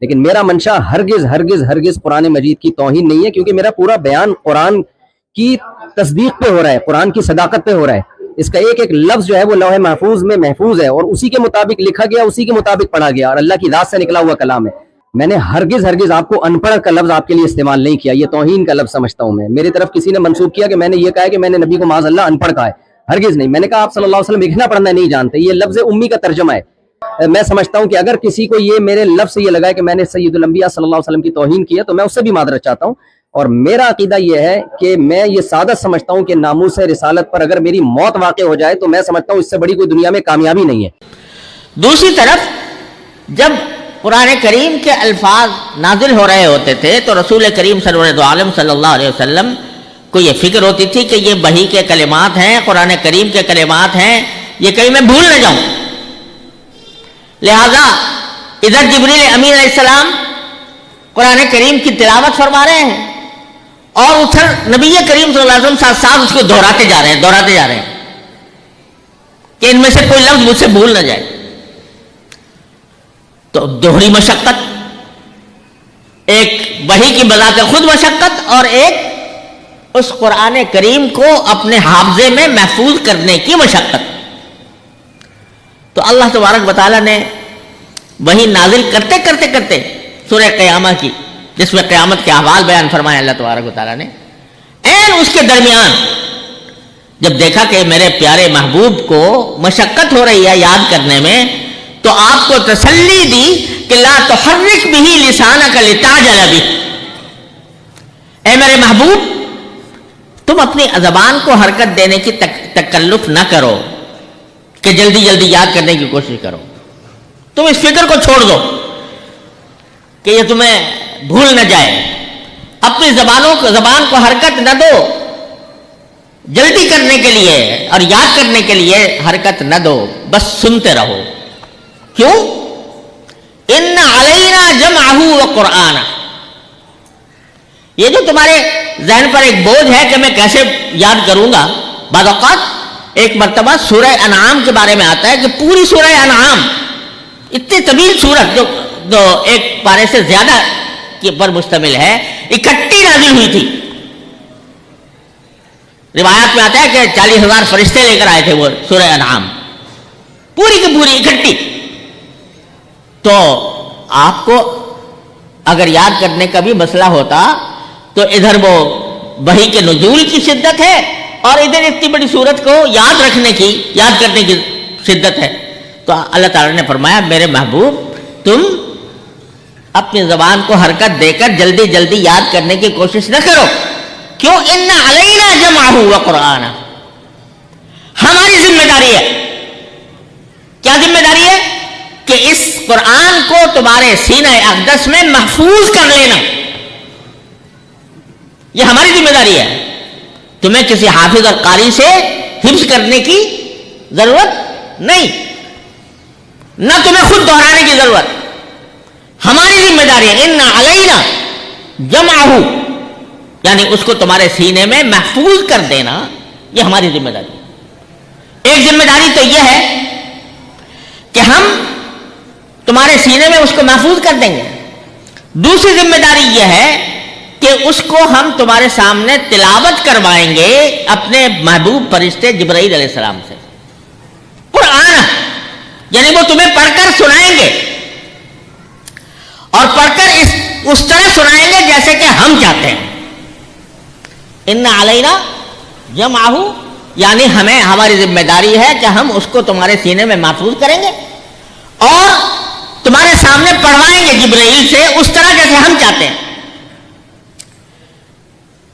لیکن میرا منشا ہرگز ہرگز ہرگز قرآن مجید کی توہین نہیں ہے، کیونکہ میرا پورا بیان قرآن کی تصدیق پہ ہو رہا ہے، قرآن کی صداقت پہ ہو رہا ہے. اس کا ایک ایک لفظ جو ہے وہ لوح محفوظ میں محفوظ ہے، اور اسی کے مطابق لکھا گیا، اسی کے مطابق پڑھا گیا، اور اللہ کی ذات سے نکلا ہوا کلام ہے. میں نے ہرگز ہرگز آپ کو ان پڑھ کا لفظ آپ کے لیے استعمال نہیں کیا، یہ توہین کا لفظ سمجھتا ہوں میں. میری طرف کسی نے منسوخ کیا کہ میں نے یہ کہا ہے کہ میں نے نبی کو معاذ اللہ ان پڑھ کہا ہے، ہرگز نہیں. میں نے کہا آپ صلی اللہ علیہ وسلم لکھنا پڑھنا نہیں جانتے، یہ لفظ امی کا ترجمہ ہے. میں سمجھتا ہوں کہ اگر کسی کو یہ میرے لفظ سے یہ لگا ہے کہ میں نے سید الانبیاء صلی اللہ علیہ وسلم کی توہین کی ہے تو میں اس سے بھی معذرت چاہتا ہوں. اور میرا عقیدہ یہ ہے کہ میں یہ سعادت سمجھتا ہوں کہ ناموس رسالت پر اگر میری موت واقع ہو جائے تو میں سمجھتا ہوں اس سے بڑی کوئی دنیا میں کامیابی نہیں ہے. دوسری طرف جب قرآن کریم کے الفاظ نازل ہو رہے ہوتے تھے تو رسول کریم سرور دو عالم صلی اللہ علیہ وسلم کو یہ فکر ہوتی تھی کہ یہ وحی کے کلمات ہیں، قرآن کریم کے کلمات ہیں، یہ کہیں میں بھول نہ جاؤں. لہذا ادھر جبریل امین علیہ السلام قرآن کریم کی تلاوت فرما رہے ہیں اور ادھر نبی کریم صلی اللہ علیہ وسلم ساتھ ساتھ اس کو دہراتے جا رہے ہیں کہ ان میں سے کوئی لفظ مجھ سے بھول نہ جائے. تو دوہری مشقت، ایک وحی کی بذات خود مشقت اور ایک اس قرآن کریم کو اپنے حافظے میں محفوظ کرنے کی مشقت. تو اللہ تبارک و تعالیٰ نے وحی نازل کرتے کرتے کرتے سورہ قیامہ کی، جس میں قیامت کے احوال بیان فرمائے اللہ تبارک و تعالیٰ نے، این اس کے درمیان جب دیکھا کہ میرے پیارے محبوب کو مشقت ہو رہی ہے یاد کرنے میں، تو آپ کو تسلی دی کہ لا تحرک بہ لسانک لتعجل بہ، اے میرے محبوب تم اپنی زبان کو حرکت دینے کی تکلف نہ کرو کہ جلدی جلدی یاد کرنے کی کوشش کرو. تم اس فکر کو چھوڑ دو کہ یہ تمہیں بھول نہ جائے. اپنی زبان کو حرکت نہ دو، جلدی کرنے کے لیے اور یاد کرنے کے لیے حرکت نہ دو، بس سنتے رہو. کیوں؟ ان علینا جمعہ وقرآنہ، یہ جو تمہارے ذہن پر ایک بوجھ ہے کہ میں کیسے یاد کروں گا. بعض اوقات ایک مرتبہ سورہ انعام کے بارے میں آتا ہے کہ پوری سورہ انعام، اتنی طویل سورت جو ایک پارے سے زیادہ کے پر مشتمل ہے، اکٹھی نازل ہوئی تھی. روایات میں آتا ہے کہ 40,000 فرشتے لے کر آئے تھے وہ سورہ انعام، پوری کی پوری اکٹھی. تو آپ کو اگر یاد کرنے کا بھی مسئلہ ہوتا تو ادھر وہ وحی کے نزول کی شدت ہے اور ادھر اتنی بڑی سورت کو یاد کرنے کی شدت ہے. تو اللہ تعالیٰ نے فرمایا میرے محبوب تم اپنی زبان کو حرکت دے کر جلدی جلدی یاد کرنے کی کوشش نہ کرو. کیوں؟ ان علینا جمعہ وقرآنہ، ہماری ذمہ داری ہے. کیا ذمہ داری ہے؟ کہ اس قرآن کو تمہارے سینہ اقدس میں محفوظ کر لینا، یہ ہماری ذمہ داری ہے. تمہیں کسی حافظ اور قاری سے حفظ کرنے کی ضرورت نہیں، نہ تمہیں خود دہرانے کی ضرورت. ہماری ذمہ داری ہے. ان علینا جمعہ، یعنی اس کو تمہارے سینے میں محفوظ کر دینا، یہ ہماری ذمہ داری ہے. ایک ذمہ داری تو یہ ہے کہ ہم تمہارے سینے میں اس کو محفوظ کر دیں گے. دوسری ذمہ داری یہ ہے کہ اس کو ہم تمہارے سامنے تلاوت کروائیں گے اپنے محبوب فرشتے جبرائیل علیہ السلام سے. قرآن یعنی وہ تمہیں پڑھ کر سنائیں گے، اور پڑھ کر اس طرح سنائیں گے جیسے کہ ہم چاہتے ہیں. ان علینا جمعہ، یعنی ہماری ذمہ داری ہے کہ ہم اس کو تمہارے سینے میں محفوظ کریں گے اور تمہارے سامنے پڑھوائیں گے جبرائیل سے اس طرح جیسے ہم چاہتے ہیں.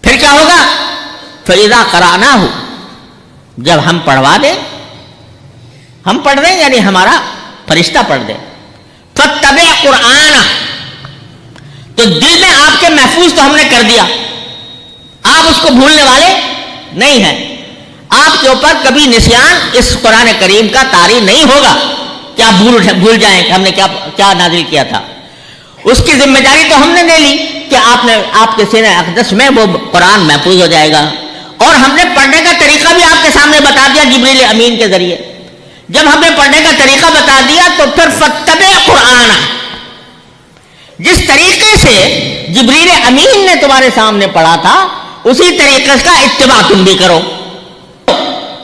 پھر کیا ہوگا؟ فَإِذَا قَرَأْنَاهُ، جب ہم پڑھوا دیں، ہم پڑھ دیں یعنی ہمارا فرشتہ پڑھ دے، فَاتَّبِعْ قُرْآنَهُ، تو دل میں آپ کے محفوظ تو ہم نے کر دیا، آپ اس کو بھولنے والے نہیں ہیں. آپ کے اوپر کبھی نسیان اس قرآن کریم کا طاری نہیں ہوگا کہ آپ بھول جائیں کہ ہم نے کیا نازل کیا تھا. اس کی ذمہ داری تو ہم نے لے لی کہ آپ کے سینہ اقدس میں وہ قرآن محفوظ ہو جائے گا. اور ہم نے پڑھنے کا طریقہ بھی آپ کے سامنے بتا دیا جبریل امین کے ذریعے. جب ہم نے پڑھنے کا طریقہ بتا دیا تو پھر فَاتَّبِعْ قُرْآنَهُ، جس طریقے سے جبریل امین نے تمہارے سامنے پڑھا تھا اسی طریقے کا اتباع تم بھی کرو.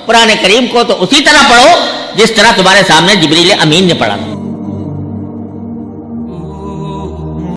قرآن کریم کو تو اسی طرح پڑھو جس طرح تمہارے سامنے جبریل امین نے پڑھا تھا.